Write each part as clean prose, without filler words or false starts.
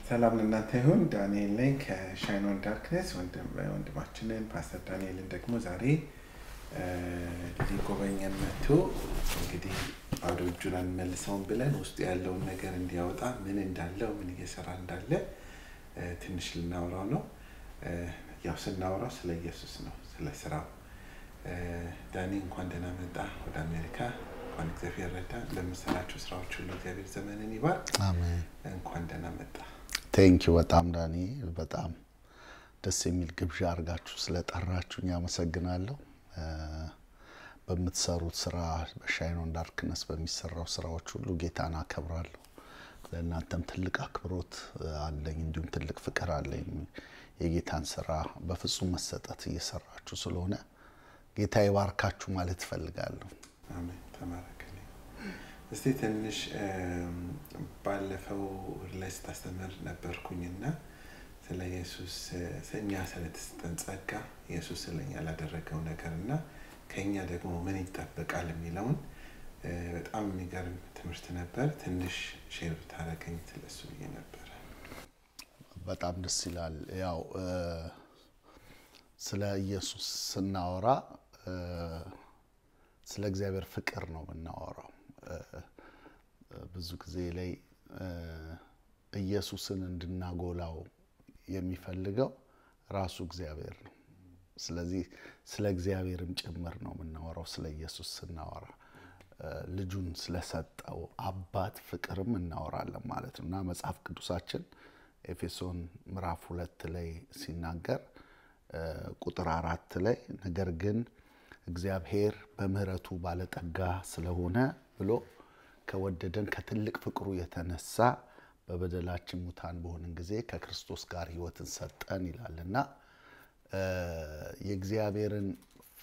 ሰላም ለእናንተ ይሁን። ዳንኤል ነኝ ከሻይን ኦን ዳርክነስ ወንድማችንን ፓስተር ዳንኤልን ደግሞ ዛሬ ሊጎበኘን መጥቶ እንግዲህ አውደ እጁን መልሰውን ብለን ውስጥ ያለውን ነገር እንዲያወጣ ምን እንዳለው ምን እየሰራ እንዳለ ትንሽ ልናወራው ነው። ያው ስናወራው ስለ ኢየሱስ ነው፣ ስለ ስራው። ዳኒ እንኳን ደህና መጣ ወደ አሜሪካ። እንኳን እግዚአብሔር ረዳ ለምሰራቸው ስራዎች ሁሉ እግዚአብሔር ዘመንን ይባርክ። አሜን። እንኳን ደህና መጣ። ቴንኪው በጣም ዳኒ፣ በጣም ደስ የሚል ግብዣ አርጋችሁ ስለጠራችሁኝ አመሰግናለሁ። በምትሰሩት ስራ በሻይን ኦን ዳርክነስ በሚሰራው ስራዎች ሁሉ ጌታን አከብራለሁ። ለእናንተም ትልቅ አክብሮት አለኝ፣ እንዲሁም ትልቅ ፍቅር አለኝ። የጌታን ስራ በፍጹም መሰጠት እየሰራችሁ ስለሆነ ጌታ ይባርካችሁ ማለት ፈልጋለሁ። አሜን። ተባረክልኝ። እስቲ ትንሽ ባለፈው ርዕስ ታስተምር ነበርኩኝና ስለ ኢየሱስ ሰኛ ስለተሰጠን ጸጋ ኢየሱስ ስለኛ ያደረገው ነገርና ከኛ ደግሞ ምን ይጠበቃል የሚለውን በጣም የሚገርም ትምህርት ነበር። ትንሽ ሼር ታረጋኝ ስለሱ ነበር። በጣም ደስ ይላል። ያው ስለ ኢየሱስ ስናወራ ስለ እግዚአብሔር ፍቅር ነው የምናወራው። ብዙ ጊዜ ላይ ኢየሱስን እንድናጎላው የሚፈልገው ራሱ እግዚአብሔር ነው። ስለዚህ ስለ እግዚአብሔርም ጭምር ነው የምናወራው። ስለ ኢየሱስ ስናወራ ልጁን ስለሰጠው አባት ፍቅርም እናወራለን ማለት ነውና መጽሐፍ ቅዱሳችን ኤፌሶን ምዕራፍ 2 ላይ ሲናገር ቁጥር 4 ላይ ነገር ግን እግዚአብሔር በምህረቱ ባለጠጋ ስለሆነ ብሎ ከወደደን ከትልቅ ፍቅሩ የተነሳ በበደላችን ሙታን በሆንን ጊዜ ከክርስቶስ ጋር ሕይወትን ሰጠን ይላልና የእግዚአብሔርን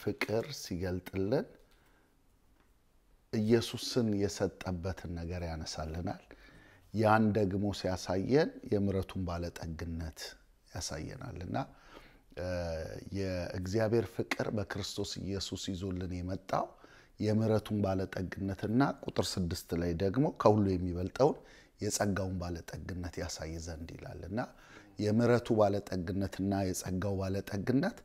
ፍቅር ሲገልጥልን ኢየሱስን የሰጠበትን ነገር ያነሳልናል። ያን ደግሞ ሲያሳየን የምህረቱን ባለጠግነት ያሳየናልና የእግዚአብሔር ፍቅር በክርስቶስ ኢየሱስ ይዞልን የመጣው የምህረቱን ባለጠግነትና ቁጥር 6 ላይ ደግሞ ከሁሉ የሚበልጠው የጸጋውን ባለጠግነት ያሳይ ዘንድ ይላልና የምህረቱ ባለጠግነትና የጸጋው ባለጠግነት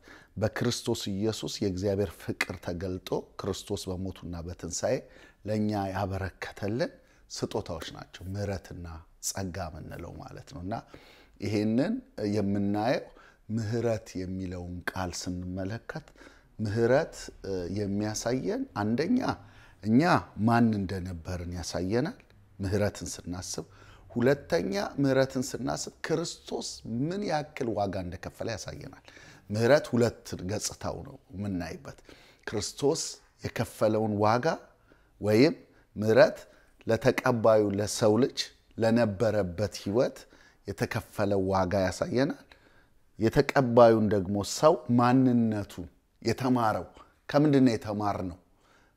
በክርስቶስ ኢየሱስ የእግዚአብሔር ፍቅር ተገልጦ ክርስቶስ በሞቱና በትንሳኤ ለኛ ያበረከተልን ስጦታዎች ናቸው። ምህረትና ጸጋ ምንለው ማለት ነውና ይሄንን የምናየው ምህረት የሚለውን ቃል ስንመለከት ምህረት የሚያሳየን አንደኛ እኛ ማን እንደነበርን ያሳየናል ምህረትን ስናስብ። ሁለተኛ ምህረትን ስናስብ ክርስቶስ ምን ያክል ዋጋ እንደከፈለ ያሳየናል። ምህረት ሁለት ገጽታው ነው የምናይበት። ክርስቶስ የከፈለውን ዋጋ ወይም ምህረት ለተቀባዩ ለሰው ልጅ ለነበረበት ህይወት የተከፈለው ዋጋ ያሳየናል። የተቀባዩን ደግሞ ሰው ማንነቱ የተማረው ከምንድነው የተማርነው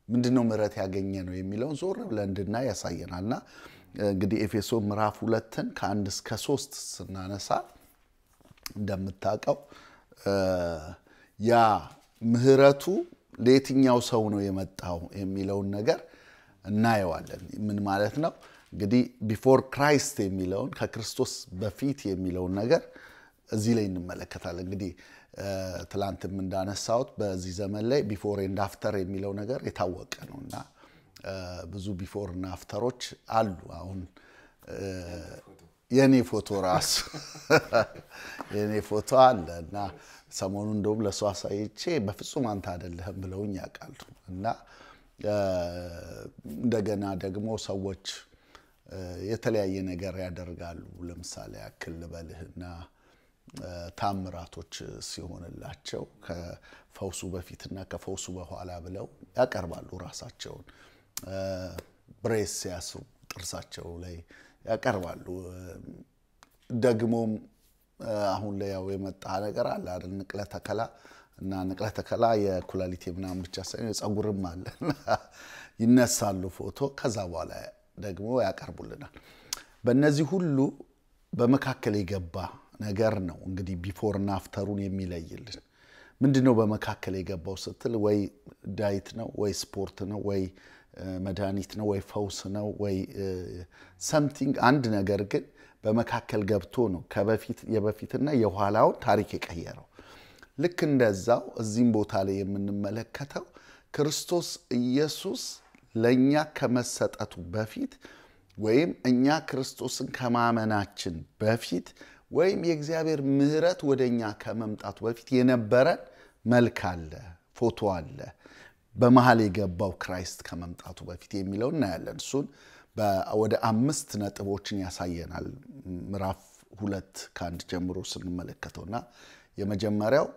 ምንድነው ምህረት ያገኘነው የሚለውን ዞር ብለን እንድናይ ያሳየናልና እንግዲህ ኤፌሶን ምዕራፍ 2ን ከ1 እስከ 3 ስናነሳ እንደምታውቀው ያ ምህረቱ ለየትኛው ሰው ነው የመጣው የሚለውን ነገር እናየዋለን። ምን ማለት ነው? እንግዲህ ቢፎር ክራይስት የሚለውን ከክርስቶስ በፊት የሚለውን ነገር እዚህ ላይ እንመለከታለን። እንግዲህ ትላንትም እንዳነሳሁት በዚህ ዘመን ላይ ቢፎር ኤንድ አፍተር የሚለው ነገር የታወቀ ነውና ብዙ ቢፎር እና አፍተሮች አሉ። አሁን የኔ ፎቶ ራሱ የኔ ፎቶ አለና ሰሞኑን እንደውም ለሷ ሳይቼ በፍጹም አንተ አይደለህም ብለውኝ ያውቃሉ። እና እንደገና ደግሞ ሰዎች የተለያየ ነገር ያደርጋሉ። ለምሳሌ ያክል ልበልህና ታምራቶች ሲሆንላቸው ከፈውሱ በፊትና ከፈውሱ በኋላ ብለው ያቀርባሉ ራሳቸውን። ብሬስ ያስሩ ጥርሳቸው ላይ ያቀርባሉ። ደግሞም አሁን ላይ ያው የመጣ ነገር አለ አይደል? ንቅለ ተከላ እና ንቅለ ተከላ የኩላሊት ምናምን ብቻ ሳይሆን የፀጉርም አለ ይነሳሉ ፎቶ። ከዛ በኋላ ደግሞ ያቀርቡልናል። በእነዚህ ሁሉ በመካከል የገባ ነገር ነው እንግዲህ ቢፎር እና አፍተሩን የሚለይልን። ምንድነው በመካከል የገባው ስትል ወይ ዳይት ነው ወይ ስፖርት ነው ወይ መድኃኒት ነው ወይ ፈውስ ነው ወይ something አንድ ነገር ግን በመካከል ገብቶ ነው ከበፊት የበፊትና የኋላውን ታሪክ የቀየረው። ልክ እንደዛው እዚህም ቦታ ላይ የምንመለከተው ክርስቶስ ኢየሱስ ለኛ ከመሰጠቱ በፊት ወይም እኛ ክርስቶስን ከማመናችን በፊት ወይም የእግዚአብሔር ምህረት ወደኛ ከመምጣቱ በፊት የነበረን መልክ አለ፣ ፎቶ አለ። በመሃል የገባው ክራይስት ከመምጣቱ በፊት የሚለው እናያለን። እሱን ወደ 5 ነጥቦችን ያሳየናል። ምዕራፍ 2 ከ1 ጀምሮ ስንመለከተውና የመጀመሪያው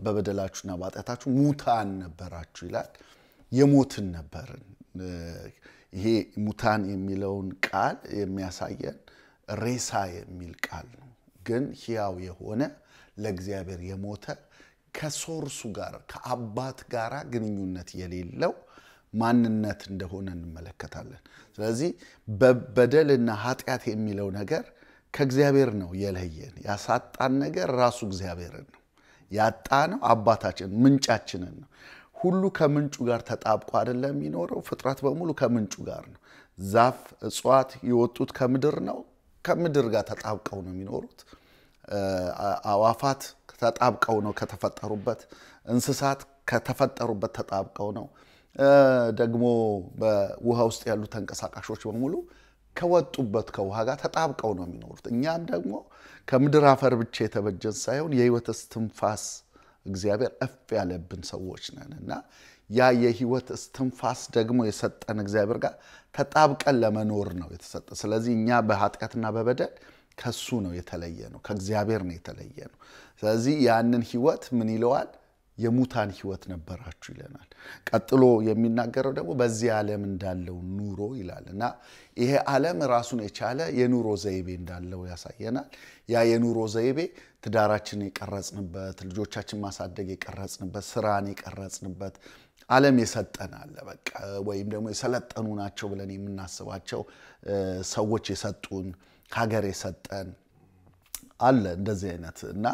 በበደላችሁና በኃጢአታችሁ ሙታን ነበራችሁ ይላል። የሞትን ነበርን። ይሄ ሙታን የሚለውን ቃል የሚያሳየን ሬሳ የሚል ቃል ነው። ግን ሕያው የሆነ ለእግዚአብሔር የሞተ ከሶርሱ ጋር ከአባት ጋር ግንኙነት የሌለው ማንነት እንደሆነ እንመለከታለን። ስለዚህ በበደልና ኃጢአት የሚለው ነገር ከእግዚአብሔር ነው የለየን። ያሳጣን ነገር ራሱ እግዚአብሔርን ነው። ያጣነው አባታችን ምንጫችንን ነው። ሁሉ ከምንጩ ጋር ተጣብቆ አይደለም የሚኖረው። ፍጥረት በሙሉ ከምንጩ ጋር ነው። ዛፍ እጽዋት የወጡት ከምድር ነው። ከምድር ጋር ተጣብቀው ነው የሚኖሩት። አዋፋት ተጣብቀው ነው ከተፈጠሩበት። እንስሳት ከተፈጠሩበት ተጣብቀው ነው። ደግሞ በውሃ ውስጥ ያሉ ተንቀሳቃሾች በሙሉ ከወጡበት ከውሃ ጋር ተጣብቀው ነው የሚኖሩት። እኛም ደግሞ ከምድር አፈር ብቻ የተበጀን ሳይሆን የሕይወት እስትንፋስ እግዚአብሔር እፍ ያለብን ሰዎች ነንና ያ የሕይወት እስትንፋስ ደግሞ የሰጠን እግዚአብሔር ጋር ተጣብቀን ለመኖር ነው የተሰጠ። ስለዚህ እኛ በኃጢአትና በበደል ከሱ ነው የተለየ ነው፣ ከእግዚአብሔር ነው የተለየ ነው። ስለዚህ ያንን ሕይወት ምን ይለዋል? የሙታን ሕይወት ነበራችሁ ይለናል። ቀጥሎ የሚናገረው ደግሞ በዚህ ዓለም እንዳለው ኑሮ ይላልና ይሄ ዓለም ራሱን የቻለ የኑሮ ዘይቤ እንዳለው ያሳየናል። ያ የኑሮ ዘይቤ ትዳራችን የቀረጽንበት፣ ልጆቻችን ማሳደግ የቀረጽንበት፣ ስራን የቀረጽንበት ዓለም የሰጠን አለ። በቃ ወይም ደግሞ የሰለጠኑ ናቸው ብለን የምናስባቸው ሰዎች የሰጡን፣ ሀገር የሰጠን አለ እንደዚህ አይነት እና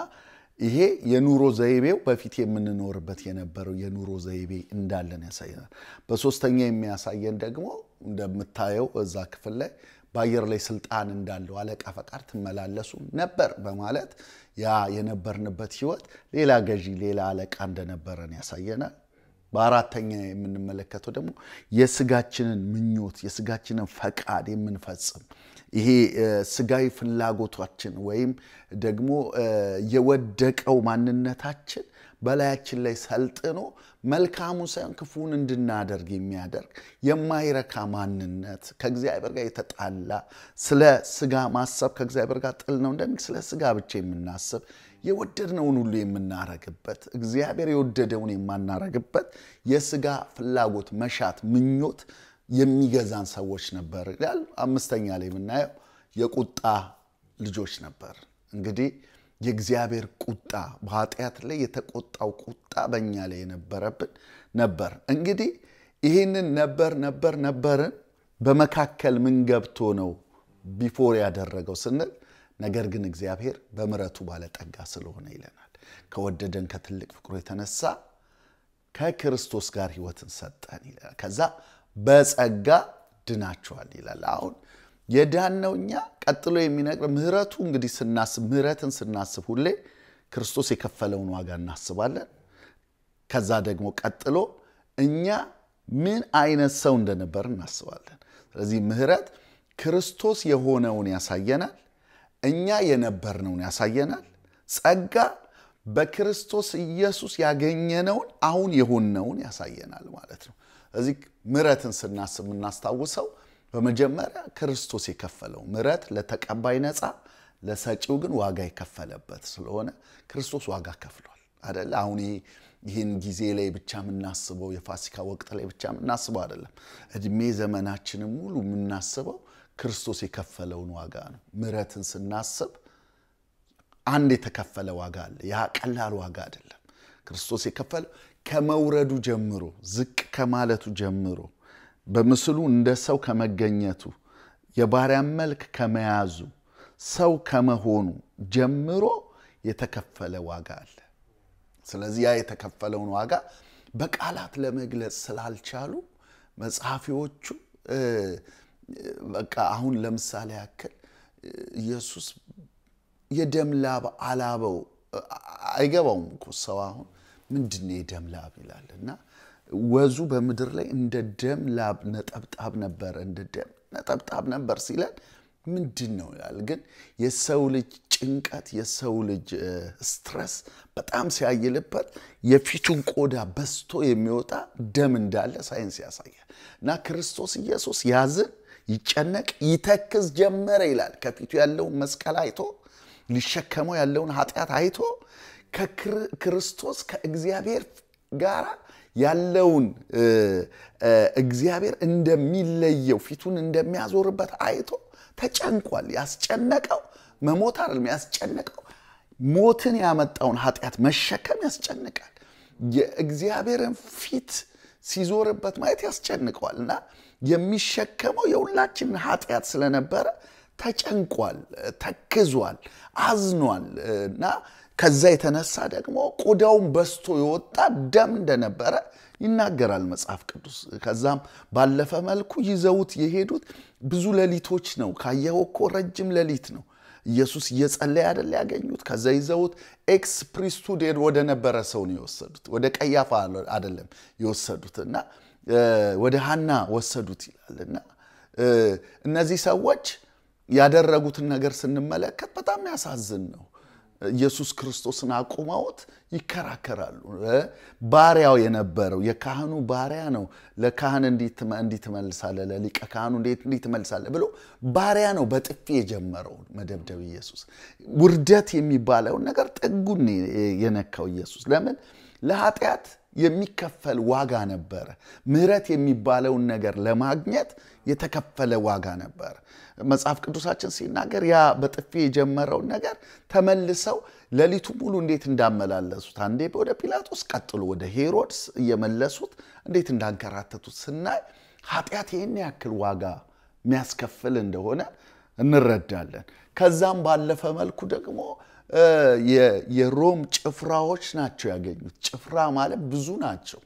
ይሄ የኑሮ ዘይቤው በፊት የምንኖርበት የነበረው የኑሮ ዘይቤ እንዳለን ያሳየናል። በሶስተኛ የሚያሳየን ደግሞ እንደምታየው እዛ ክፍል ላይ በአየር ላይ ስልጣን እንዳለው አለቃ ፈቃድ ትመላለሱ ነበር በማለት ያ የነበርንበት ሕይወት ሌላ ገዢ ሌላ አለቃ እንደነበረን ያሳየናል። በአራተኛ የምንመለከተው ደግሞ የስጋችንን ምኞት የስጋችንን ፈቃድ የምንፈጽም ይሄ ስጋዊ ፍላጎታችን ወይም ደግሞ የወደቀው ማንነታችን በላያችን ላይ ሰልጥኖ መልካሙን ሳይሆን ክፉን እንድናደርግ የሚያደርግ የማይረካ ማንነት ከእግዚአብሔር ጋር የተጣላ ስለ ስጋ ማሰብ ከእግዚአብሔር ጋር ጥል ነው እንደሚል ስለ ስጋ ብቻ የምናስብ የወደድነውን ሁሉ የምናረግበት እግዚአብሔር የወደደውን የማናረግበት የስጋ ፍላጎት መሻት ምኞት የሚገዛን ሰዎች ነበር ይላል። አምስተኛ ላይ የምናየው የቁጣ ልጆች ነበር። እንግዲህ የእግዚአብሔር ቁጣ በኃጢአት ላይ የተቆጣው ቁጣ በእኛ ላይ የነበረብን ነበር። እንግዲህ ይህንን ነበርን በመካከል ምን ገብቶ ነው ቢፎር ያደረገው ስንል ነገር ግን እግዚአብሔር በምሕረቱ ባለጠጋ ስለሆነ ይለናል። ከወደደን ከትልቅ ፍቅሩ የተነሳ ከክርስቶስ ጋር ሕይወትን ሰጠን ይላል። ከዛ በጸጋ ድናችኋል ይላል። አሁን የዳነው እኛ ቀጥሎ የሚነግረው ምሕረቱ እንግዲህ ምሕረትን ስናስብ ሁሌ ክርስቶስ የከፈለውን ዋጋ እናስባለን። ከዛ ደግሞ ቀጥሎ እኛ ምን አይነት ሰው እንደነበር እናስባለን። ስለዚህ ምሕረት ክርስቶስ የሆነውን ያሳየናል፣ እኛ የነበርነውን ያሳየናል። ጸጋ በክርስቶስ ኢየሱስ ያገኘነውን አሁን የሆነውን ያሳየናል ማለት ነው። ስለዚህ ምሕረትን ስናስብ እናስታውሰው በመጀመሪያ ክርስቶስ የከፈለው ምሕረት ለተቀባይ ነፃ ለሰጪው ግን ዋጋ የከፈለበት ስለሆነ ክርስቶስ ዋጋ ከፍሏል አይደል? አሁን ይህን ጊዜ ላይ ብቻ የምናስበው የፋሲካ ወቅት ላይ ብቻ የምናስበው አይደለም። እድሜ ዘመናችንን ሙሉ የምናስበው ክርስቶስ የከፈለውን ዋጋ ነው። ምሕረትን ስናስብ አንድ የተከፈለ ዋጋ አለ። ያ ቀላል ዋጋ አይደለም። ክርስቶስ የከፈለው ከመውረዱ ጀምሮ ዝቅ ከማለቱ ጀምሮ በምስሉ እንደ ሰው ከመገኘቱ የባሪያን መልክ ከመያዙ ሰው ከመሆኑ ጀምሮ የተከፈለ ዋጋ አለ። ስለዚህ ያ የተከፈለውን ዋጋ በቃላት ለመግለጽ ስላልቻሉ መጽሐፊዎቹ በቃ አሁን ለምሳሌ ያክል ኢየሱስ የደም ላብ አላበው አይገባውም እኮ ሰው አሁን ምንድነው የደም ላብ ይላልና ወዙ በመድር ላይ እንደ ደም ላብ ነጠብጣብ ነበር እንደ ደም ነጠብጣብ ነበር ሲለን ምንድነው ይላል ግን የሰው ልጅ ጭንቀት የሰው ልጅ ስትረስ በጣም ሲያይልበት የፊቱን ቆዳ በስቶ የሚወጣ ደም እንዳለ ሳይንስ ያሳያልና ክርስቶስ ኢየሱስ ያዝን ይጨነቅ ይተክዝ ጀመረ ይላል ከፊቱ ያለው መስቀል አይቶ ሊሸከመው ያለውን ኃጢያት አይቶ ከክርስቶስ ከእግዚአብሔር ጋር ያለውን እግዚአብሔር እንደሚለየው ፊቱን እንደሚያዞርበት አይቶ ተጨንቋል ያስጨነቀው መሞት አይደለም ያስጨነቀው ሞትን ያመጣውን ኃጢያት መሸከም ያስጨንቃል የእግዚአብሔርን ፊት ሲዞርበት ማየት ያስጨንቀዋልና የሚሸከመው የሁላችን ኃጢያት ስለነበረ ተጨንቋል ተክዟል አዝኗልና ከዛ የተነሳ ደግሞ ቆዳውን በስቶ የወጣ ደም እንደነበረ ይናገራል መጽሐፍ ቅዱስ ከዛም ባለፈ መልኩ ይዘውት የሄዱት ብዙ ሌሊቶች ነው ካየው እኮ ረጅም ሌሊት ነው ኢየሱስ እየጸለየ አይደል ያገኙት ከዛ ይዘውት ኤክስ ፕሪስቱድ ወደ ነበረ ሰው ነው የወሰዱት ወደ ቀያፋ አይደለም የወሰዱትና ወደ ሐና ወሰዱት ይላልና እነዚህ ሰዎች ያደረጉትን ነገር ስንመለከት በጣም ያሳዝን ነው ኢየሱስ ክርስቶስን አቁመውት ይከራከራሉ ባሪያው የነበረው የካህኑ ባሪያ ነው ለካህን እንዴት መልሳለ ለሊቀ ካህኑ እንዴት መልሳለ ብሎ ባሪያ ነው በጥፊ የጀመረው መደብደብ ኢየሱስ ውርደት የሚባለው ነገር ጥጉን የነካው ኢየሱስ ለምን ለኃጢያት የሚከፈል ዋጋ ነበር ምህረት የሚባለው ነገር ለማግኘት የተከፈለ ዋጋ ነበር መጽሐፍ ቅዱሳችን ሲናገር ያ በጥፊ የጀመረው ነገር ተመልሰው ለሊቱ ሙሉ እንዴት እንዳመላለሱት አንዴ ወደ ጲላጦስ ቀጥሎ ወደ ሄሮድስ እየመለሱት እንዴት እንዳንከራተቱት ስናይ ኃጢያት ይሄን ያክል ዋጋ የሚያስከፍል እንደሆነ እንረዳለን ከዛም ባለፈ መልኩ ደግሞ የሮም ጭፍራዎች ናቸው ያገኙት ጭፍራ ማለት ብዙ ናቸው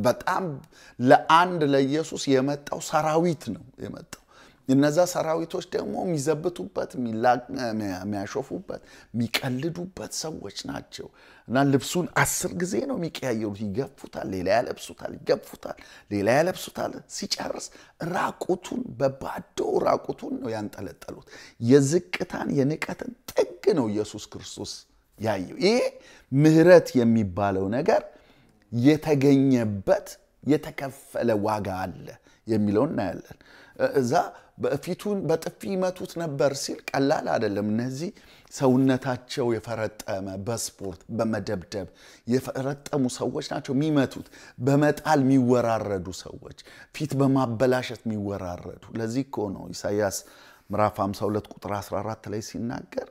በጣም ለአንድ ለኢየሱስ የመጣው ሰራዊት ነው የመጣው እነዛ ሰራዊቶች ደግሞ የሚዘብቱበት የሚያሾፉበት የሚቀልዱበት ሰዎች ናቸው እና ልብሱን 10 ጊዜ ነው የሚቀያየሩት ይገፉታል ሌላ ያለብሱታል ይገፉታል ሌላ ያለብሱታል ሲጨርስ ራቁቱን በባዶ ራቁቱን ነው ያንጠለጠሉት የዝቅታን የንቀትን ጥግ ነው ኢየሱስ ክርስቶስ ያየው ይሄ ምህረት የሚባለው ነገር የተገኘበት የተከፈለ ዋጋ አለ የሚለውን እናያለን እዛ በፊቱን በጥፊ መቱት ነበር ሲል ቀላል አይደለም እነዚህ ሰውነታቸው የፈረጠመ በስፖርት በመደብደብ የፈረጠሙ ሰዎች ናቸው የሚመቱት በመጣል የሚወራረዱ ሰዎች ፊት በማበላሸት የሚወራረዱ ለዚህ እኮ ነው ኢሳይያስ ምዕራፍ 52 ቁጥር 14 ላይ ሲናገር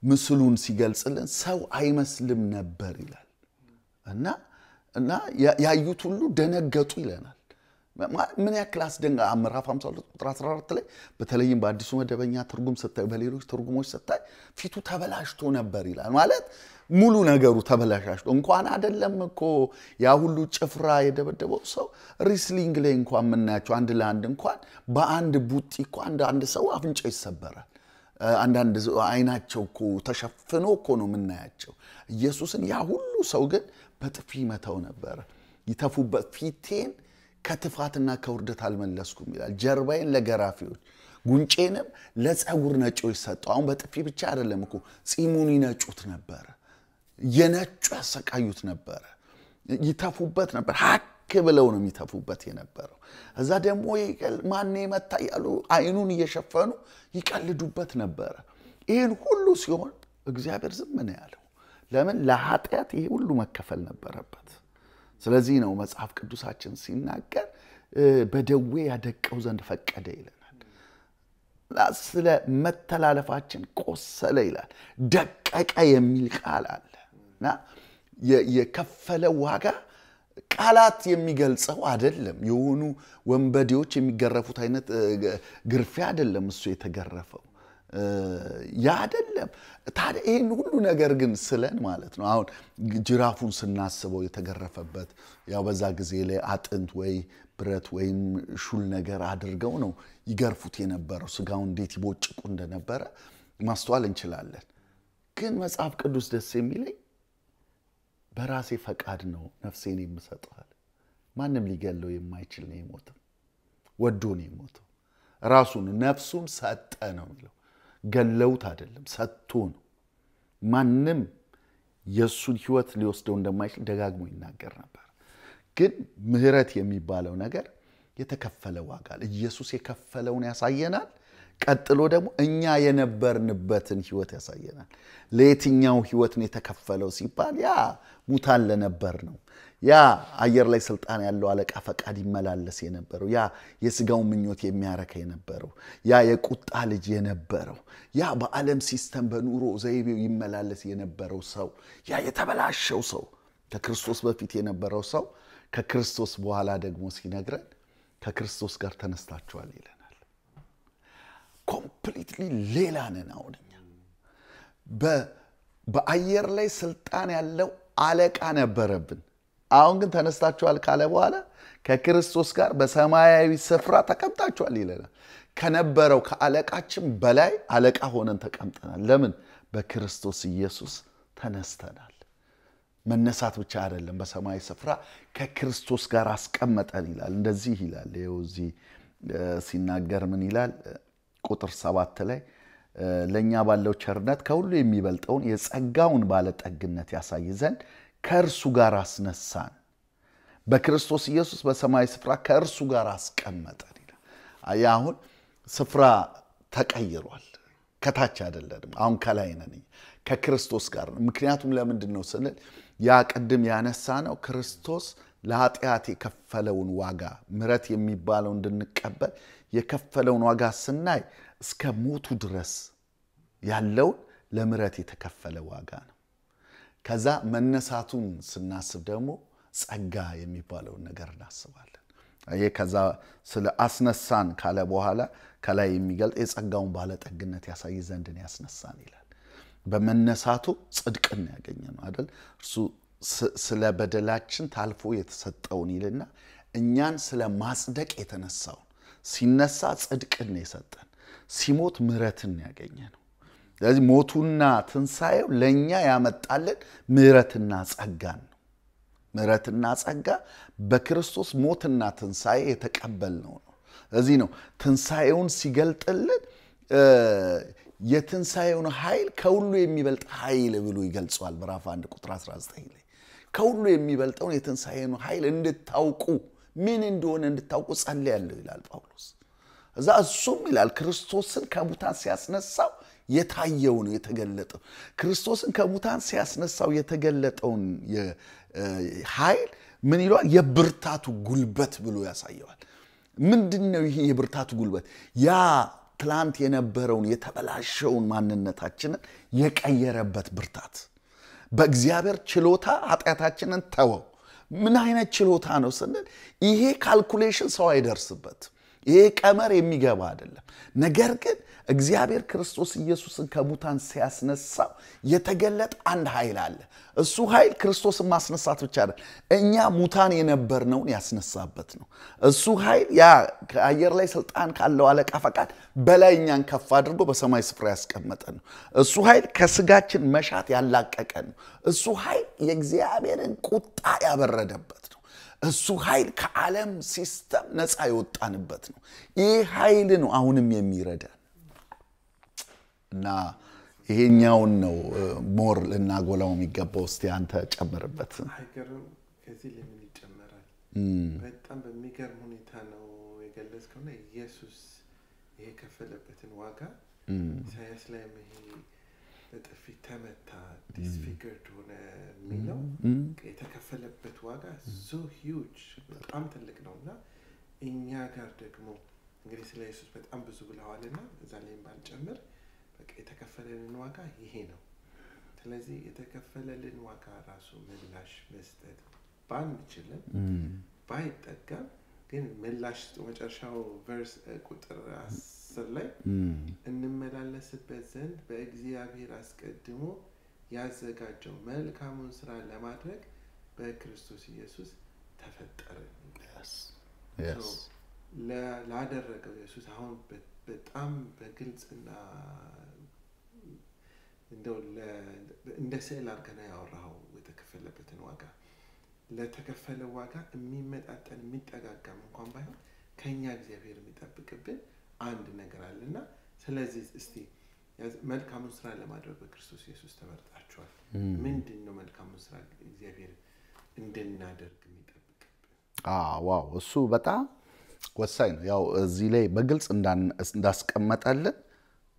ምስሉን ሲገልጽልን ሰው አይመስልም ነበር ይላል እና ያዩት ሁሉ ደነገጡ ይለናል ምን ያክል አስደንጋ ምዕራፍ 52 ቁጥር 14 ላይ በተለይም በአዲሱ መደበኛ ትርጉም ስታይ በሌሎች ትርጉሞች ስታይ ፊቱ ተበላሽቶ ነበር ይላል ማለት ሙሉ ነገሩ ተበላሽቶ እንኳን አይደለም እኮ ያ ሁሉ ጭፍራ የደበደበው ሰው ሪስሊንግ ላይ እንኳን ምናያቸው አንድ ለአንድ እንኳን በአንድ ቡጢ እንኳን አንድ ሰው አፍንጫው ይሰበራል አንዳንድ አይናቸው እኮ ተሸፍኖ እኮ ነው ምናያቸው ኢየሱስን ያ ሁሉ ሰው ግን በጥፊ መታው ነበር ይተፉበት ፊቴን ከትፋትና ከውርደት አልመለስኩም ይላል ጀርባዬን ለገራፊዎች ጉንጬንም ለጸጉር ነጮች ሰጠው አሁን በጥፊ ብቻ አይደለም እኮ ጺሙን ይነጩት ነበር የነጩ ያሰቃዩት ነበር ይተፉበት ነበር ሀክ ብለው ነው የሚተፉበት የነበረው እዛ ደግሞ ማን የመታ ያሉ አይኑን እየሸፈኑ ይቀልዱበት ነበር ይሄን ሁሉ ሲሆን እግዚአብሔር ዝም ነው ያለው ለምን ለኃጢያት ይሄ ሁሉ መከፈል ነበረበት ስለዚህ ነው መጽሐፍ ቅዱሳችን ሲናገር በደዌ ያደቀው ዘንድ ፈቀደ ይላል ስለ መተላለፋችን ቆሰለ ይላል ደቀቀ የሚል ቃል አለና የከፈለ ዋጋ ቃላት የሚገልጸው አይደለም የሆኑ ወንበዴዎች የሚገረፉት አይነት ግርፊያ አይደለም እሱ የተገረፈው ያ አይደለም ታዲያ ይሄን ሁሉ ነገር ግን ስለን ማለት ነው አሁን ጅራፉን ስናስበው የተገረፈበት ያው በዛ ጊዜ ላይ አጥንት ወይ ብረት ወይም ሹል ነገር አድርገው ነው ይገርፉት የነበረው ስጋው እንዴት ይቦጭቁ እንደነበረ ማስተዋል እንችላለን ግን መጽሐፍ ቅዱስ ደስ የሚለኝ በራሴ ፈቃድ ነው ነፍሴን የምሰጠዋል ማንንም ሊገለው የማይችል ነው የሞተው ወዶ ነው የሞተው ራሱን ነፍሱን ሰጠ ነው የሚለው ገለውት አይደለም ሰጥቶ ነው ማንንም የሱን ህይወት ሊወስደው እንደማይችል ደጋግሞ ይናገር ነበር ግን ምህረት የሚባለው ነገር የተከፈለ ዋጋ ኢየሱስ የከፈለውን ያሳየናል ቀጥሎ ደግሞ እኛ የነበርንበትን ህይወት ያሳየናል ለየትኛው ህይወት ነው የተከፈለው ሲባል ያ ሙታን ለነበር ነው ያ አየር ላይ ስልጣን ያለው አለቃ ፈቃድ ይመላለስ የነበረው ያ የስጋው ምኞት የሚያረካ የነበረው ያ የቁጣ ልጅ የነበረው ያ በዓለም ሲስተም በኑሮ ዘይቤው ይመላለስ የነበረው ሰው ያ የተበላሸው ሰው ከክርስቶስ በፊት የነበረው ሰው ከክርስቶስ በኋላ ደግሞ ሲነግረን ከክርስቶስ ጋር ተነስታችኋል ይለናል ኮምፕሊትሊ ሌላ ነን አሁንኛ በአየር ላይ ስልጣን ያለው አለቃ ነበረብን አሁን ግን ተነስታችኋል ካለ በኋላ ከክርስቶስ ጋር በሰማያዊ ስፍራ ተቀምጣችኋል ይለናል ከነበረው ከአለቃችን በላይ አለቃ ሆነን ተቀምጠናል ለምን በክርስቶስ ኢየሱስ ተነስተናል መነሳት ብቻ አይደለም በሰማያዊ ስፍራ ከክርስቶስ ጋር አስቀመጠን ይላል እንደዚህ ይላል ይውዚ ሲናገር ምን ይላል ቁጥር 7 ላይ ለኛ ባለው ቸርነት ከሁሉ የሚበልጠውን የጸጋውን ባለጠግነት ያሳይ ዘንድ ከእርሱ ጋር አስነሳን በክርስቶስ ኢየሱስ በሰማያዊ ስፍራ ከእርሱ ጋር አስቀመጠን ይላል አሁን ስፍራ ተቀይሯል ከታች አይደለም አሁን ከላይ ነን ከክርስቶስ ጋር ምክንያቱም ለምንድን ነው ስንል ያ ቀድም ያነሳነው ክርስቶስ ለኃጢአት የከፈለውን ዋጋ ምሕረት የሚባለው እንድንቀበል የከፈለውን ዋጋ ስናይ እስከ ሞቱ ድረስ ያለው ለምሕረት የተከፈለ ዋጋ ነው ከዛ መነሳቱን ስናስብ ደግሞ ጸጋ የሚባለው ነገር እናስባለን አየ ከዛ ስለ አስነሳን ካለ በኋላ ከላይ የሚገልጥ የጸጋውን ባለጠግነት ያሳይ ዘንድ ነው ያስነሳን ይላል በመነሳቱ ጽድቅን ያገኘነው አይደል እርሱ ስለ በደላችን ታልፎ የተሰጠውን ይልና እኛን ስለ ማጽደቅ የተነሳው ሲነሳ ጽድቅን የሰጠን ሲሞት ምህረትን ያገኘነው ስለዚህ ሞቱና ትንሳኤው ለኛ ያመጣልን ምህረትና ጸጋን ነው ምህረትና ጸጋ በክርስቶስ ሞትና ትንሳኤ የተቀበልነው ነው ስለዚህ ነው ትንሳኤውን ሲገልጥልን የትንሳኤውን ኃይል ከሁሉ የሚበልጥ ኃይል ብሎ ይገልጻል ምዕራፍ 1 ቁጥር 19 ላይ ከሁሉ የሚበልጠውን የትንሳኤውን ኃይል እንድታውቁ ምን እንደሆነ እንድታውቁ ጸልያለሁ ይላል ጳውሎስ እዛ እሱም ይላል ክርስቶስን ከሙታን ሲያስነሳው የታየው ነው የተገለጠው ክርስቶስን ከሙታን ሲያስነሳው የተገለጠውን ኃይል ምን ይሏል የብርታቱ ጉልበት ብሎ ያሳየዋል ምንድነው ይሄ የብርታቱ ጉልበት ያ ትላንት የነበረውን የተበላሸውን ማንነታችንን የቀየረበት ብርታት በእግዚአብሔር ችሎታ ኃጢአታችንን ተወው ምን አይነት ችሎታ ነው ስንል ይሄ ካልኩሌሽን ሰው አይደርስበት ይሄ ቀመር የሚገባ አይደለም ነገር ግን እግዚአብሔር ክርስቶስ ኢየሱስን ከሙታን ሲያስነሳው የተገለጠ አንድ ኃይል አለ እሱ ኃይል ክርስቶስን ማስነሳት ብቻ አይደለም እኛ ሙታን የነበርነውን ያስነሳበት ነው እሱ ኃይል ያ ከአየር ላይ ስልጣን ካለው አለቃ ፈቃድ በላይኛን ከፍ አድርጎ በሰማይ ስፍራ ያስቀመጠን ነው እሱ ኃይል ከስጋችን መሻት ያላቀቀን ነው እሱ ኃይል የእግዚአብሔርን ቁጣ ያበረደበት ነው እሱ ኃይል ከዓለም ሲስተም ነፃ የወጣንበት ነው ይሄ ኃይል ነው አሁንም የሚረዳን እና ይሄኛውን ነው ሞር ለናጎላው የሚገባው እስቲ አንተ ጨምርበት አይገርም ከዚህ ለምን ይጨመራል በጣም በሚገርም ሁኔታ ነው የገለጽከውና ኢየሱስ ይሄ ከፈለበትን ዋጋ ኢሳይያስ ላይ በጥፊ ተመታ ዲስፊገርድ ሆነ የሚለው የተከፈለበት ዋጋ so huge በጣም ትልቅ ነውና እኛ ጋር ደግሞ እንግዲህ ስለ ኢየሱስ በጣም ብዙ ብለዋልና እዛ ላይም ባልጨምር በቃ የተከፈለልን ዋጋ ይሄ ነው ስለዚህ የተከፈለልን ዋጋ ራሱ ምላሽ መስጠት ባንችልም ባይጠቀም ግን ምላሽ መጨረሻው ቨርስ ቁጥር 10 ላይ እንመላለስበት ዘንድ በእግዚአብሔር አስቀድሞ ያዘጋጀው መልካሙን ስራ ለማድረግ በክርስቶስ ኢየሱስ ተፈጠርን ላደረገው ኢየሱስ አሁን በጣም በግልጽና እንደው እንደ ስዕል አድርገን ያወራው የተከፈለበትን ዋጋ ለተከፈለው ዋጋ የሚመጣጠን የሚጠጋጋም እንኳን ባይሆን ከኛ እግዚአብሔር የሚጠብቅብን አንድ ነገር አለና ስለዚህ እስቲ መልካሙን ስራ ለማድረግ በክርስቶስ ኢየሱስ ተመርጣችኋል ምንድነው መልካሙን ስራ እግዚአብሔር እንድናደርግ የሚጠብቅብን ዋው እሱ በጣም ወሳኝ ነው ያው እዚህ ላይ በግልጽ እንዳስቀመጠልን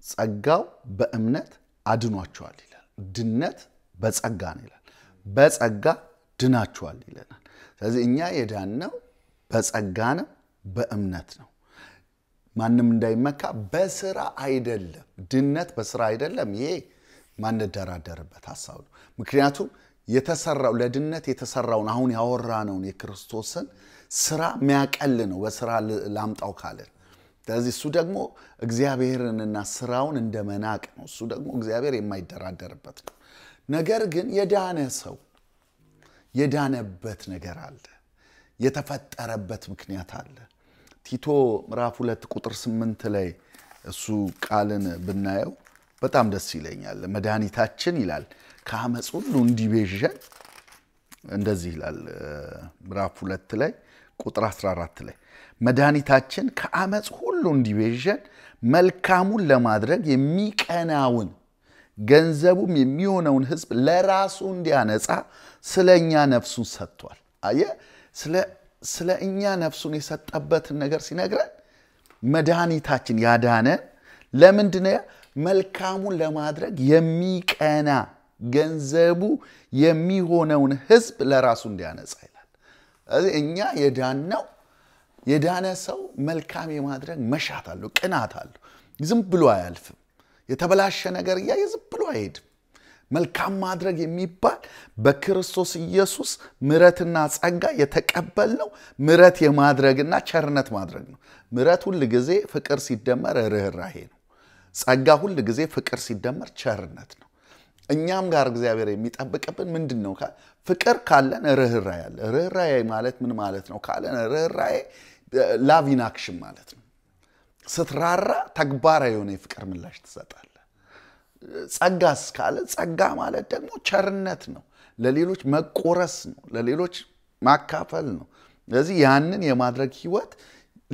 ጸጋው በእምነት አድኗቸዋል ይላል ድነት በጸጋ ነው ይላል በጸጋ ድናቸዋል ይላል ስለዚህ እኛ የዳነው በጸጋ ነው በእምነት ነው ማንንም እንዳይመካ በስራ አይደለም ድነት በስራ አይደለም ይሄ ማንደራደርበት ሐሳብ ነው ምክንያቱም የተሰራው ለድነት የተሰራውን አሁን ያወራነውን የክርስቶስን ስራ የሚያቀል ነው በስራ ላምጣው ካለ ስለዚህ እሱ ደግሞ እግዚአብሔርንና ስራውን እንደመናቅ ነው እሱ ደግሞ እግዚአብሔር የማይደራደርበት ነው ነገር ግን የዳነ ሰው የዳነበት ነገር አለ የተፈጠረበት ምክንያት አለ ቲቶ ምዕራፍ 2 ቁጥር 8 ላይ እሱ ቃልን ብናየው በጣም ደስ ይለኛል መድኃኒታችን ይላል ከአመጽ ሁሉ እንዲቤዠን እንደዚህ ይላል ምዕራፍ 2 ላይ ቁጥር 14 ላይ መድኃኒታችን ከአመጽ ሁሉ እንዲቤዠን መልካሙን ለማድረግ የሚቀናውን ገንዘቡም የሚሆነውን ህዝብ ለራሱ እንዲያነጻ ስለኛ ነፍሱን ሰጥቷል አየ ስለኛ ነፍሱን የሰጠበት ነገር ሲነግረን መድኃኒታችን ያዳነ ለምንድነው መልካሙን ለማድረግ የሚቀና ገንዘቡ የሚሆነውን ህዝብ ለራሱ እንዲያነጻ ይላል ስለዚህ እኛ የዳነ ሰው መልካም የማድረግ መሻት አለው ቅናት አለው ዝም ብሎ አያልፍም የተበላሸ ነገር ዝም ብሎ አይሄድም መልካም ማድረግ የሚባል በክርስቶስ ኢየሱስ ምሕረትና ጸጋ የተቀበልነው ምሕረት የማድረግና ቸርነት ማድረግ ነው ምሕረት ሁሉ ጊዜ ፍቅር ሲደመር ርህራሄ ነው ጸጋ ሁሉ ጊዜ ፍቅር ሲደመር ቸርነት ነው እኛም ጋር እግዚአብሔር የሚጠብቅብን ምንድነው ፍቅር ካለን ርህራሄ አለ ርህራሄ ማለት ምን ማለት ነው ካለን ርህራሄ ላቭ ኢን አክሽን ማለት ነው ስትራራ ተግባራዊ የሆነ ፍቅር ምላሽ ትሰጣለህ ጸጋስ ካለ ጸጋ ማለት ደግሞ ቸርነት ነው ለሌሎች መቆረስ ነው ለሌሎች ማካፈል ነው ስለዚህ ያንን የማድረግ ህይወት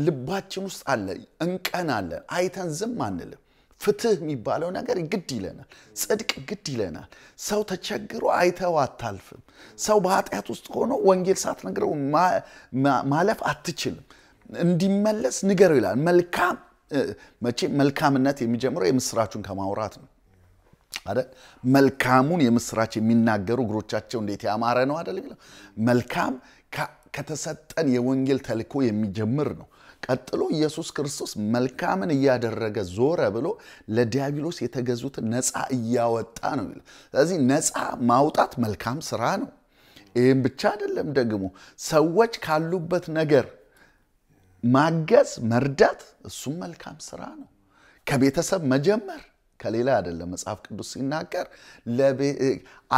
ልባችን ውስጥ አለ እንቀናለን አይተን ዝም አንልም ፍትህ የሚባለው ነገር ግድ ይለናል ጽድቅ ግድ ይለናል ሰው ተቸግሮ አይተው አታልፍም ሰው በኃጢአት ውስጥ ሆኖ ወንጌል ሳትነግረው ማለፍ አትችልም እንዲመለስ ንገረው ይላል መልካም መቼ መልካምነት የሚጀምረው የምስራቹን ከማውራት ነው አይደል መልካሙን የምስራች የሚናገሩ እግሮቻቸው እንዴት ያማረ ነው አይደል መልካም ከተሰጠን የወንጌል ተልኮ የሚጀምር ነው ቀጥሎ ኢየሱስ ክርስቶስ መልካምን ያደረገ ዞረ ብሎ ለዲያብሎስ የተገዙት ነፃ ያወጣ ነው ይላል ስለዚህ ነፃ ማውጣት መልካም ስራ ነው ይሄን ብቻ አይደለም ደግሞ ሰዎች ካሉበት ነገር ማገዝ መርዳት እሱም መልካም ስራ ነው ከቤተሰብ መጀመር ከሌላ አይደለም መጽሐፍ ቅዱስ ሲናገር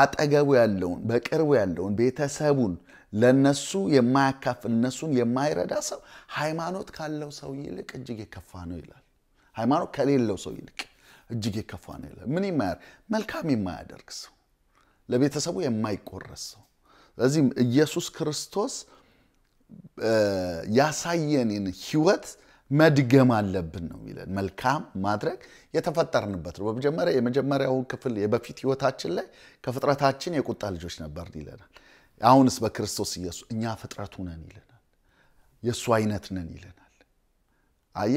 አጠገቡ ያለውን በቅርቡ ያለውን ቤተሰቡን ለነሱ የማያካፍል እነሱን የማይረዳ ሰው ሃይማኖት ካለው ሰው ይልቅ እጅግ የከፋ ነው ይላል ሃይማኖት ከሌለው ሰው ይልቅ እጅግ የከፋ ነው ይላል ምን ይማር መልካም የማያደርግ ሰው ለቤተሰቡ የማይቆረስ ሰው ስለዚህ ኢየሱስ ክርስቶስ ያሳየንን ህይወት መድገም አለብን ነው ይላል መልካም ማድረግ የተፈጠርንበት ነው በመጀመሪያ የመጀመሪያው ክፍል የበፊት ህይወታችን ላይ ከፍጥረታችን የቁጣ ልጆች ነበር ይላል አሁንስ በክርስቶስ ኢየሱስ እኛ ፍጥረቱ ነን ይለናል የሱ አይነት ነን ይለናል አየ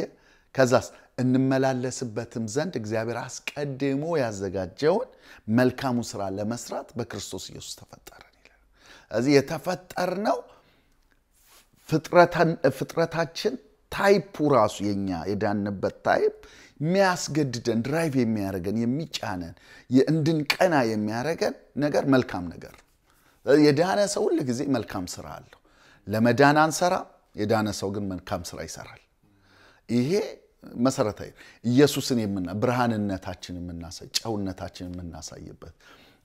ከዛስ እንመላለስበትም ዘንድ እግዚአብሔር አስቀድሞ ያዘጋጀውን መልካሙ ስራ ለመስራት በክርስቶስ ኢየሱስ ተፈጠረን ይላል ስለዚህ የተፈጠርነው ፍጥረታችን ታይፑ ራሱ የኛ የዳንበት ታይፕ የሚያስገድደን ድራይቭ የሚያደርገን የሚጫነን እንድንቀና የሚያደርገን ነገር መልካም ነገር የዳነ ሰው ሁሉ ጊዜ መልካም ስራ አለው ለመዳን አንሰራ የዳነ ሰው ግን መልካም ስራ ይሰራል ይሄ መሰረታዊ ኢየሱስን ብርሃንነታችንን የምናሳይ ጨውነታችንን የምናሳይበት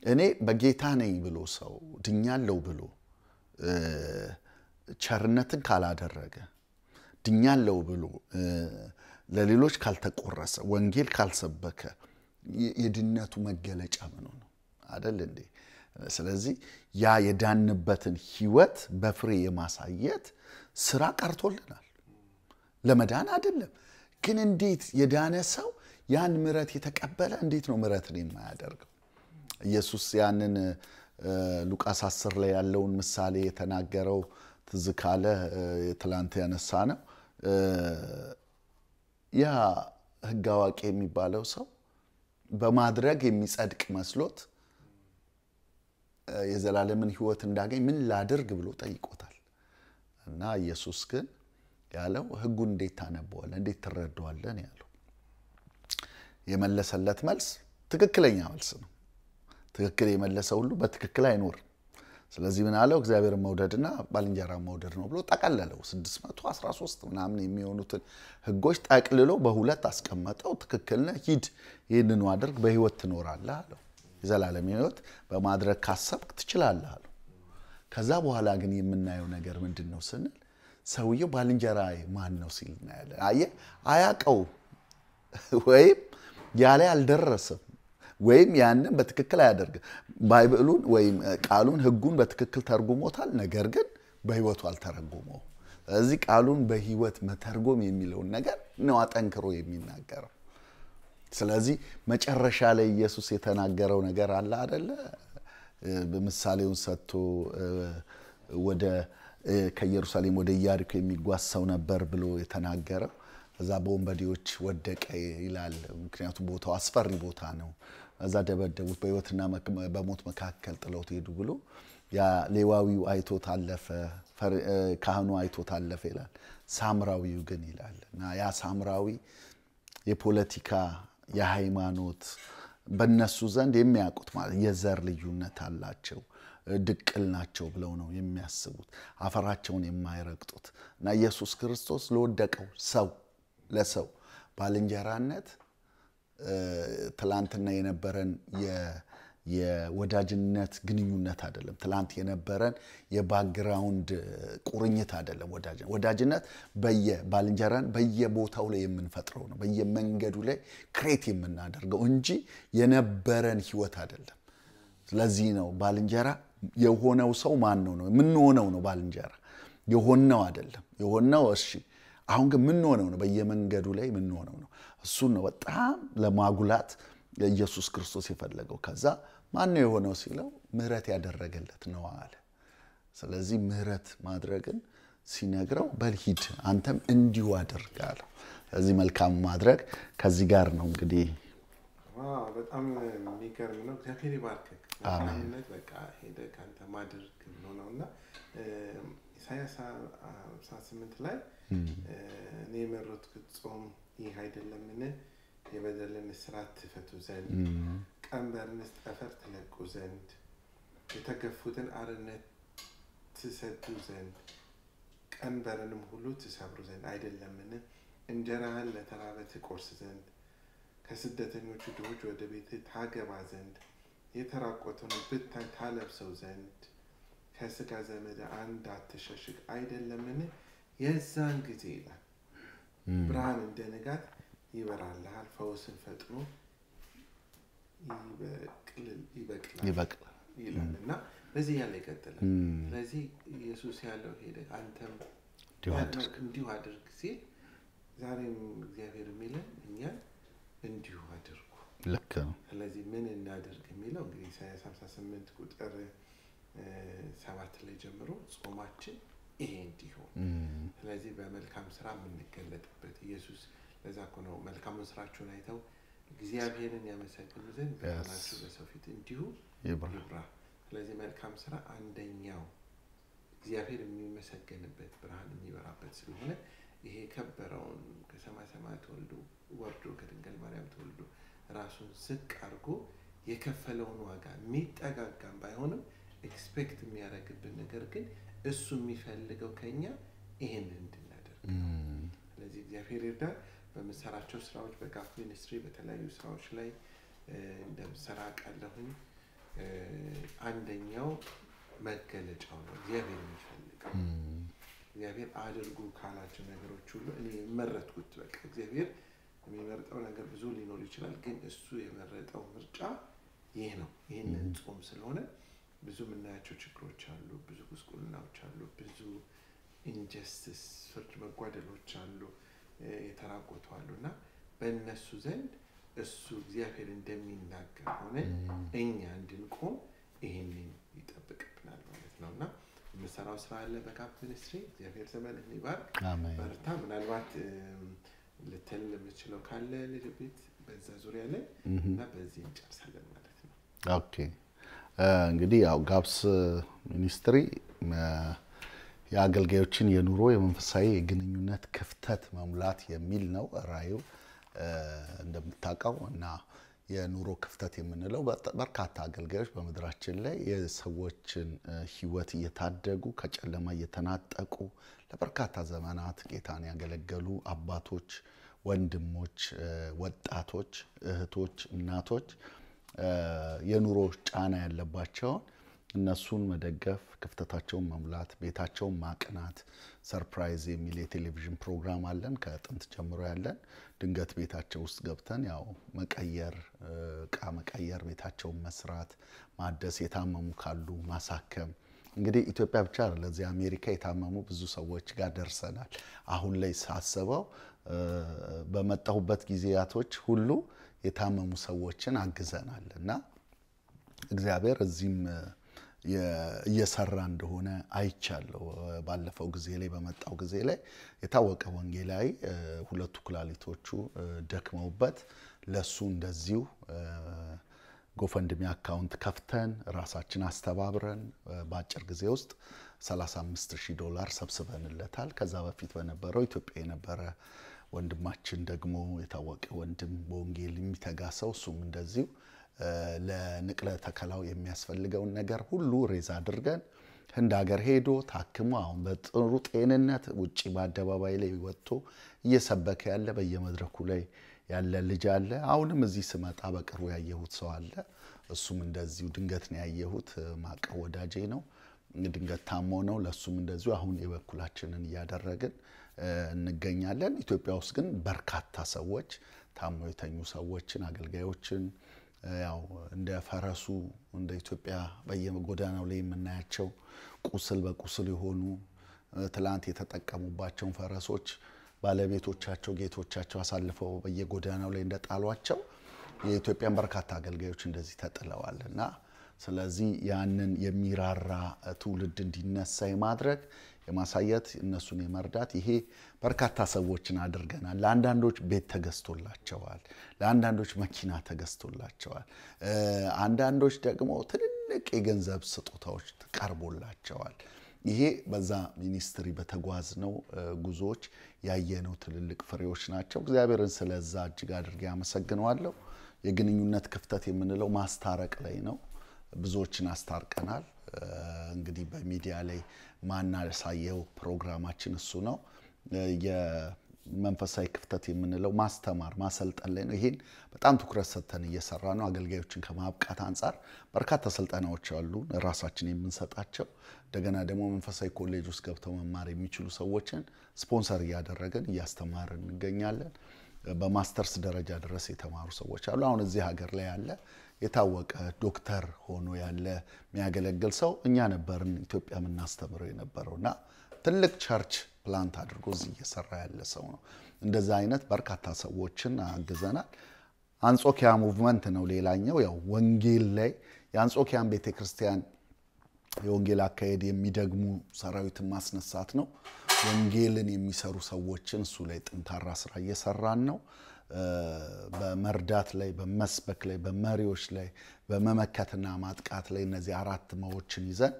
እኔ በጌታ ነኝ ብሎ ሰው ድኛለው ብሎ ቸርነትን ካላደረገ ድኛለው ብሎ ለሌሎች ካልተቆረሰ ወንጌል ካልሰበከ የድነቱ መገለጫ ምን ነው አይደል እንዴ ስለዚህ ያ የዳንበትን ህይወት በፍሬ የማሳየት ስራ ቀርቶልናል ለመዳን አይደለም ግን እንዴት የዳነ ሰው ያን ምረት የተቀበለ እንዴት ነው ምረትን የማያደርገው ኢየሱስ ያንን ሉቃስ 10 ላይ ያለውን ምሳሌ የተናገረው ትዝካለ ትላንት ያነሳ ነው ያ ህግ አዋቂ የሚባለው ሰው በማድረግ የሚጸድቅ መስሎት የዘላለምን ህይወት እንዳገኝ ምን ላድርግ ብሎ ጠይቆታል እና ኢየሱስ ግን ያለው ህጉን እንዴት ታነበዋለ እንዴት ትረዳዋለህ ያለው የመለሰለት መልስ ትክክለኛ መልስ ነው ትክክል የመለሰው ሁሉ በትክክል አይኖር ስለዚህ ምን አለው እግዚአብሔርን መውደድና ባልንጀራ መውደድ ነው ብሎ ተቀለለው 613 ምናምን የሚሆኑትን ህጎች ጠቅልሎ በሁለት አስቀመጠው ትክክል ነው ሂድ ይሄንን አድርግ በህይወት ትኖራለህ አለው የዘላለም ህይወት በማድረግ ካሰብክ ትችላለህ አለው ከዛ በኋላ ግን የምናየው ነገር ምንድነው ስንል ሰውየው ባልንጀራዬ ማን ነው ሲል እናያለን አያቀው ወይም ያለ አልደረሰም ወይም ያንን በትክክል አያደርግ ባይብሉን ወይም ቃሉን ህጉን በትክክል ተርጉሞታል ነገር ግን በህይወቱ አልተረጎመው ስለዚህ ቃሉን በህይወት መተርጎም የሚለው ነገር ነው አጠንክሮ የሚናገረው ስለዚህ መጨረሻ ላይ ኢየሱስ የተናገረው ነገር አለ አይደለ በምሳሌውን ሰጥቶ ወደ ከኢየሩሳሌም ወደ ኢያሪኮ የሚጓሰው ነበር ብሎ የተናገረው እዛ በወንበዴዎች ወደቀ ይላል ምክንያቱም ቦታው አስፈሪ ቦታ ነው እዛ ደበደቡት በህይወትና በሞት መካከል ጥለውት ሄዱ ብሎ ያ ሌዋዊው አይቶት አለፈ ካህኑ አይቶት አለፈ ይላል ሳምራዊው ግን ይላልና ያ ሳምራዊ የፖለቲካ የሃይማኖት በእነሱ ዘንድ የሚያውቁት ማለት የዘር ልዩነት አላቸው ድቅል ናቸው ብለው ነው የሚያስቡት አፈራቸውን የማይረግጡት እና ኢየሱስ ክርስቶስ ለወደቀው ሰው ለሰው ባልንጀራነት ትላንትና የነበረን የወዳጅነት ግንኙነት አይደለም ትላንት የነበረን የባክግራውንድ ቁርኝት አይደለም ወዳጅነት ባልንጀራን በየቦታው ላይ የምንፈጥረው ነው በየመንገዱ ላይ ክሬት የምናደርገው እንጂ የነበረን ህይወት አይደለም ስለዚህ ነው ባልንጀራ የሆነው ሰው ማን ነው ምን ሆነው ነው ባልንጀራ የሆነው አይደለም የሆነው እሺ አሁን ግን ምን ሆነው ነው በየመንገዱ ላይ ምን ሆነው ነው እሱ ነው በጣም ለማጉላት ኢየሱስ ክርስቶስ የፈለገው ከዛ ማን ነው የሆነው ሲለው ምህረት ያደረገለት ነው አለ ስለዚህ ምህረት ማድረግን ሲነግረው በልሂድ አንተም እንዲሁ አድርጋለህ ስለዚህ መልካም ማድረግ ከዚህ ጋር ነው እንግዲህ በጣም የሚገርም ነው እግዚአብሔር ይባርክህ አሜን በቃ ሄደ ካንተ ማድረግ ነውና ኢሳይያስ 58 ላይ እኔ መረጥኩት ጾም ይህ አይደለምን የበደልን እስራት ትፈቱ ዘንድ ቀንበርንስ ጠፈር ትለቁ ዘንድ የተገፉትን አርነት ትሰዱ ዘንድ ቀንበርንም ሁሉ ትሰብሩ ዘንድ አይደለምን እንጀራህን ለተራበ ትቆርስ ዘንድ ከስደተኞቹ ድሆች ወደ ቤት ታገባ ዘንድ የተራቆቱን ብታይ ታለብሰው ዘንድ ከስጋ ዘመድ አንድ አትሸሽግ አይደለምን የዛን ጊዜ ይላል ብርሃን እንደ ንጋት ይበራልሃል ፈውስን ፈጥኖ ይበቅላል ይላልና በዚህ ያለ ይቀጥላል ስለዚህ ኢየሱስ ያለው ሄደ አንተም እንዲሁ አድርግ ሲል ዛሬም እግዚአብሔር የሚለን እኛን እንዲሁ አድርጉ ልክ ነው ስለዚህ ምን እናድርግ የሚለው እንግዲህ ኢሳይያስ 58 ቁጥር 7 ላይ ጀምሮ ጾማችን ይሄ እንዲሆን ስለዚህ በመልካም ስራ የምንገለጥበት ኢየሱስ ለዛ ነው መልካም ስራችሁን አይተው እግዚአብሔርን ያመሰግኑ ዘንድ በእናንተ በሰው ፊት እንዲሁ ይብራ ስለዚህ መልካም ስራ አንደኛው እግዚአብሔር የሚመሰገንበት ብርሃን የሚበራበት ስለሆነ ይሄ ከበረውን ከሰማይ ሰማያት ተወልዶ ወርዶ ከድንግል ማርያም ተወልዶ ራሱን ዝቅ አድርጎ የከፈለውን ዋጋ የሚጠጋጋም ባይሆንም ኤክስፔክት የሚያደርግብን ነገር ግን እሱ የሚፈልገው ከኛ ይሄንን እንድናደርግ ስለዚህ እግዚአብሔር ይርዳን በመሰራቸው ስራዎች በጋፍ ሚኒስትሪ በተለያዩ ስራዎች ላይ እንደምሰራ ቃለሁኝ አንደኛው መገለጫው ነው እግዚአብሔር የሚፈልገው እግዚአብሔር አድርጉ ካላቸው ነገሮች ሁሉ እኔ መረጥኩት በቃ እግዚአብሔር የሚመርጠው ነገር ብዙ ሊኖር ይችላል ግን እሱ የመረጠው ምርጫ ይሄ ነው ይሄንን ጾም ስለሆነ ብዙ ምናያቸው ችግሮች አሉ ብዙ ጉስቁልናዎች አሉ ብዙ ኢንጀስቲስ ፍርድ መጓደሎች አሉ የተራቆቱ አሉና በእነሱ ዘንድ እሱ እግዚአብሔር እንደሚናገር ሆነ እኛ እንድንቆም ይሄንን ይጠብቅብናል ማለት ነውና መስራው ስራ አለ በካፕ ሚኒስትሪ እግዚአብሔር ዘመን ይባርክ አሜን በርታ ምናልባት ልትል የምችለው ካለ ለቤት በዛ ዙሪያ ላይ እና በዚህ እንጨርሳለን ማለት ነው ኦኬ እንግዲህ ያው ጋፕስ ሚኒስትሪ የአገልጋዮችን የኑሮ የመንፈሳዊ የግንኙነት ክፍተት መሙላት የሚል ነው ራዩ እንደምታውቀው እና የኑሮ ክፍተት የምንለው በርካታ አገልጋዮች በመድራችን ላይ የሰዎችን ህይወት እየታደጉ ከጨለማ እየተናጠቁ ለበርካታ ዘመናት ጌታን ያገለገሉ አባቶች ወንድሞች ወጣቶች እህቶች እናቶች የኑሮ ጫና ያለባቸው እነሱን መደገፍ ክፍተታቸውን መሙላት ቤታቸውን ማቅናት ሰርፕራይዝ የሚል የቴሌቪዥን ፕሮግራም አለን ከጥንት ጀምሮ ያለን ድንገት ቤታቸው ውስጥ ገብተን ያው መቀየር ቃ መቀየር ቤታቸውን መስራት ማደስ የታመሙ ካሉ ማሳከም እንግዲህ ኢትዮጵያ ብቻ ለዚህ አሜሪካ የታመሙ ብዙ ሰዎች ጋር ደርሰናል አሁን ላይ ሳስበው በመጣሁበት ጊዜያቶች ሁሉ የታመሙ ሰዎችን አግዘናልና እግዚአብሔር እዚህም የሰራ እንደሆነ አይቻለው ባለፈው ጊዜ ላይ በመጣው ጊዜ ላይ የታወቀ ወንጌላዊ ሁለቱ ኩላሊቶቹ ደክመውበት ለሱ እንደዚሁ ጎፈንድሚ አካውንት ከፍተን ራሳችን አስተባብረን በአጭር ጊዜ ውስጥ $35,000 ሰብስበንለታል ከዛ በፊት በነበረው ኢትዮጵያ የነበረ ወንድማችን ደግሞ የታወቀ ወንድም በወንጌል የሚተጋሰው ሱም እንደዚሁ ለንቅለ ተከላው የሚያስፈልገው ነገር ሁሉ ሬዛ አድርገን ህንድ ሀገር ሄዶ ታክሞ አሁን በጥሩ ጤንነት ውጪ በአደባባይ ላይ ወጥቶ እየሰበከ ያለ በየመድረኩ ላይ ያለ ልጅ አለ አሁንም እዚህ ስመጣ በቅርቡ ያየሁት ሰው አለ እሱም እንደዚሁ ድንገት ነው ያየሁት ማቀው ወዳጄ ነው ድንገት ታሞ ነው ለሱም እንደዚሁ አሁን የበኩላችንን ያደረግን እንገኛለን ኢትዮጵያ ውስጥ ግን በርካታ ሰዎች ታሞ የተኙ ሰዎችን አገልጋዮችን ያው እንደ ፈረሱ እንደ ኢትዮጵያ በየጎዳናው ላይ የምናያቸው ቁስል በቁስል የሆኑ ትላንት የተጠቀሙባቸው ፈረሶች ባለቤቶቻቸው ጌቶቻቸው አሳልፈው በየጎዳናው ላይ እንደጣሏቸው የኢትዮጵያን በርካታ አገልጋዮች እንደዚህ ተጥለዋልና ስለዚህ ያንን የሚራራ ትውልድ እንዲነሳ የማድረግ የማሳየት እነሱን የመርዳት ይሄ በርካታ ሰዎችን አድርገናል ለአንዳንዶች ቤት ተገዝቶላቸዋል ለአንዳንዶች መኪና ተገዝቶላቸዋል አንዳንዶች ደግሞ ትልልቅ የገንዘብ ስጦታዎች ተቀርቦላቸዋል ይሄ በዛ ሚኒስትሪ በተጓዝነው ጉዞዎች ያየነው ትልልቅ ፍሬዎች ናቸው እግዚአብሔርን ስለዛ እጅግ አድርጌ አመሰግናለሁ የግንኙነት ክፍተት የምንለው ማስታረቅ ላይ ነው ብዙዎችን አስታርቀናል እንግዲህ በሚዲያ ላይ ማናሳየው ፕሮግራማችን እሱ ነው የመንፈሳዊ ክፍተት የምንለው ማስተማር ማሰልጠን ላይ ነው ይሄን በጣም ትኩረት ሰጥተን እየሰራ ነው አገልጋዮችን ከማብቃት አንፃር በርካታ ስልጠናዎች አሉ ራሳችን የምንሰጣቸው እንደገና ደግሞ መንፈሳዊ ኮሌጅ ውስጥ ገብተው መማር የሚችሉ ሰዎችን ስፖንሰር ያደረገን ያስተማርን እንገኛለን በማስተርስ ደረጃ ድረስ የተማሩ ሰዎች አሉ አሁን እዚህ ሀገር ላይ ያለ የታወቀ ዶክተር ሆኖ ያለ የሚያገለግል ሰው እኛ ነበርን ኢትዮጵያ ምናስተምረው የነበረውና ትልቅ ቸርች ፕላንት አድርጎ እዚህ እየሰራ ያለ ሰው ነው እንደዛ አይነት በርካታ ሰዎችን አግዘናል አንጾኪያ ሙቭመንት ነው ሌላኛው ያው ወንጌል ላይ የአንጾኪያን ቤተክርስቲያን የወንጌል አካሄድ የሚደግሙ ሰራዊትን ማስነሳት ነው ወንጌልን የሚሰሩ ሰዎችን እሱ ላይ ጥንካራ ስራ እየሰራን ነው በመርዳት ላይ በመስበክ ላይ በመሪዎች ላይ በመመከትና ማጥቃት ላይ እነዚህ አራት መዎችን ይዘን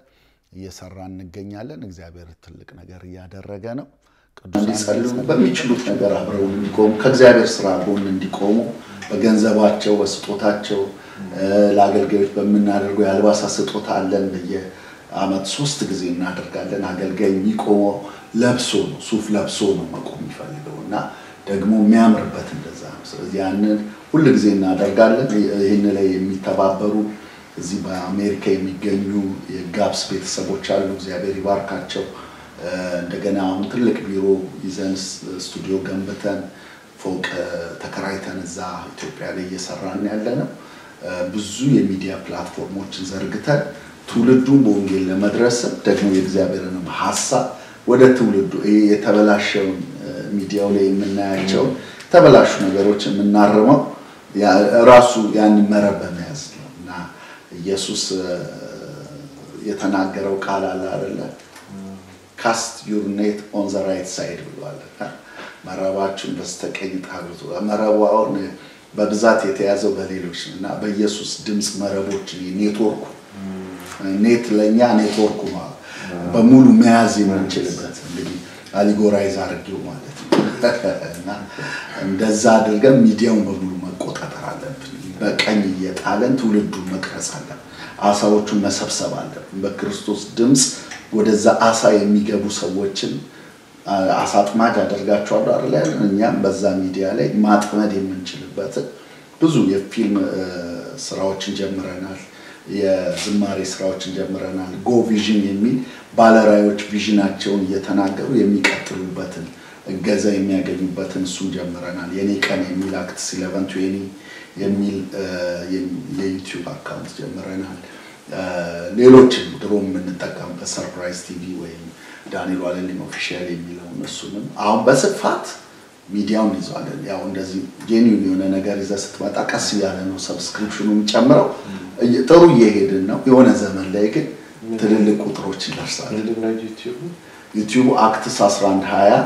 እየሰራን እንገኛለን እግዚአብሔር ትልቅ ነገር ያደረገ ነው ቅዱሳን በሚችሉት ነገር አብረው እንዲቆሙ ከእግዚአብሔር ስራ ጎን እንዲቆሙ በገንዘባቸው በስጦታቸው ለአገልጋዮች በመናደርገው ያልባሳ ስጦታ አለን በየአመት 3 ጊዜ እናደርጋለን አገልጋይ የሚቆመው ለብሶ ነው ሱፍ ለብሶ ነው መቆም ይፈልገውና ደግሞ የሚያምርበት እንደዛ ነው ስለዚህ ያንን ሁሉ ጊዜ እናደርጋለን ይሄን ላይ የሚተባበሩ እዚህ በአሜሪካ የሚገኙ የጋፕስ ቤተሰቦች አሉ እግዚአብሔር ይባርካቸው እንደገና አሁን ትልቅ ቢሮ ይዘን ስቱዲዮ ገንብተን ፎቅ ተከራይተን እዛ ኢትዮጵያ ላይ እየሰራን ያለነው ብዙ የሚዲያ ፕላትፎርሞችን ዘርግተን ትውልዱን በወንጌል ለመድረስ ደግሞ የእግዚአብሔርን ሐሳብ ወደ ትውልዱ የተበላሸው ሚዲያው ላይ የምናያቸው ተበላሹ ነገሮች የምናርመው ራሱ ያን መረብ በመያዝ ነውና ኢየሱስ የተናገረው ቃል አለ አይደለ cast your net on the right side ብሏል መረባችሁን በስተቀኝ ጣሉት መረባውን በብዛት የተያዘው በሌሎችና በኢየሱስ ድምጽ መረቦች ኔትወርኩ ኔት ለኛ ኔትወርኩ በሙሉ መያዝ የምንችልበት እንግዲህ አሊጎራይዝ አድርገው ማለት ነውና እንደዛ አድርገን ሚዲያውን በሙሉ መቆጣጠር አለብን በቀኝ እየጣለን ትውልዱን መቅረጽ አለብን አሳዎቹን መሰብሰብ አለብን በክርስቶስ ድምጽ ወደዛ አሳ የሚገቡ ሰዎችን አሳጥማጅ አደርጋቸዋለሁ አይደል እኛም በዛ ሚዲያ ላይ ማጥመድ የምንችልበት ብዙ የፊልም ስራዎችን ጀምረናል የዝማሬ ስራዎችን ጀምረናል ጎ ቪዥን የሚል ባለራዮች ቪዥናቸውን እየተናገሩ የሚቀጥሉበትን እገዛ የሚያገኙበትን እሱ ጀምረናል የኔ ቀን የሚል አክት 1120 የሚል የዩቲዩብ አካውንት ጀምረናል ሌሎችም ድሮም የምንጠቀምበት ሰርፕራይዝ ቲቪ ወይም ዳንኤል ዋለልኝ ኦፊሻል የሚለው እሱንም አሁን በስፋት ሚዲያውን ይዟል ያው እንደዚህ ጄኒውን የሆነ ነገር ይዘህ ስትመጣ ቀስ ያለ ነው ሰብስክሪፕሽኑን ጨምረው ጥሩ እየሄድን ነው የሆነ ዘመን ላይ ግን ትልልቅ ቁጥሮች ይደርሳል ምንድነው ዩቲዩብ አክትስ 1120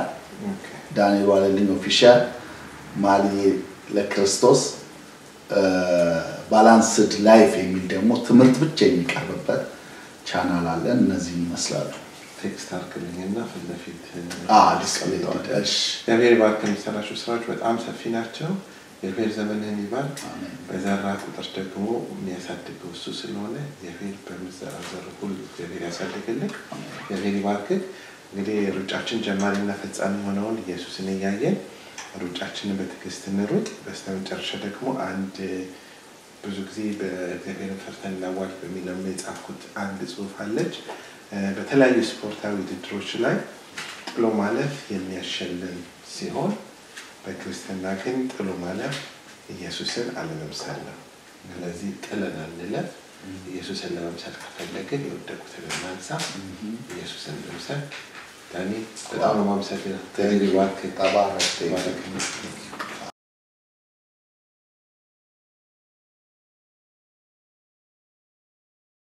ዳንኤል ዋለልኝ ኦፊሻል ማሊ ለክርስቶስ ባላንስድ ላይፍ የሚል ደግሞ ትምህርት ብቻ የሚቀርብበት ቻናል አለን እነዚህ ይመስላሉ ቴክስት አርክልኝና ፍለፊት ዲስፕሌይ ታደርሽ የቤር ባንክ የሚሰራቸው ስራዎች በጣም ሰፊ ናቸው የቤር ዘመንህን ይባል በዘራ ቁጥር ደግሞ የሚያሳድገው እሱ ስለሆነ የቤር በመዘራዘር ሁሉ የቤር ያሳድግልክ የቤር ባንክ እንግዲህ ሩጫችን ጀማሪና ፈጻሚ ሆነውን ኢየሱስን ያያየን ሩጫችንን በትዕግስት እንሩጥ በስተመጨረሻ ደግሞ አንድ ብዙ ጊዜ በእግዚአብሔር ፈርተን እናዋጅ በሚለው የጻፍኩት አንድ ጽሑፍ አለች በተለያዩ ስፖርታዊ ውድድሮች ላይ ጥሎ ማለፍ የሚያሸልም ሲሆን በክርስትና ግን ጥሎ ማለፍ ኢየሱስን አለመምሰል ነው ስለዚህ ጥለናል ለለፍ ኢየሱስን ለመምሰል ከፈለግን የወደቁትን እናንሳ ኢየሱስን ለመምሰል ዳኒ በጣም ማምሰል ነው ተባረክ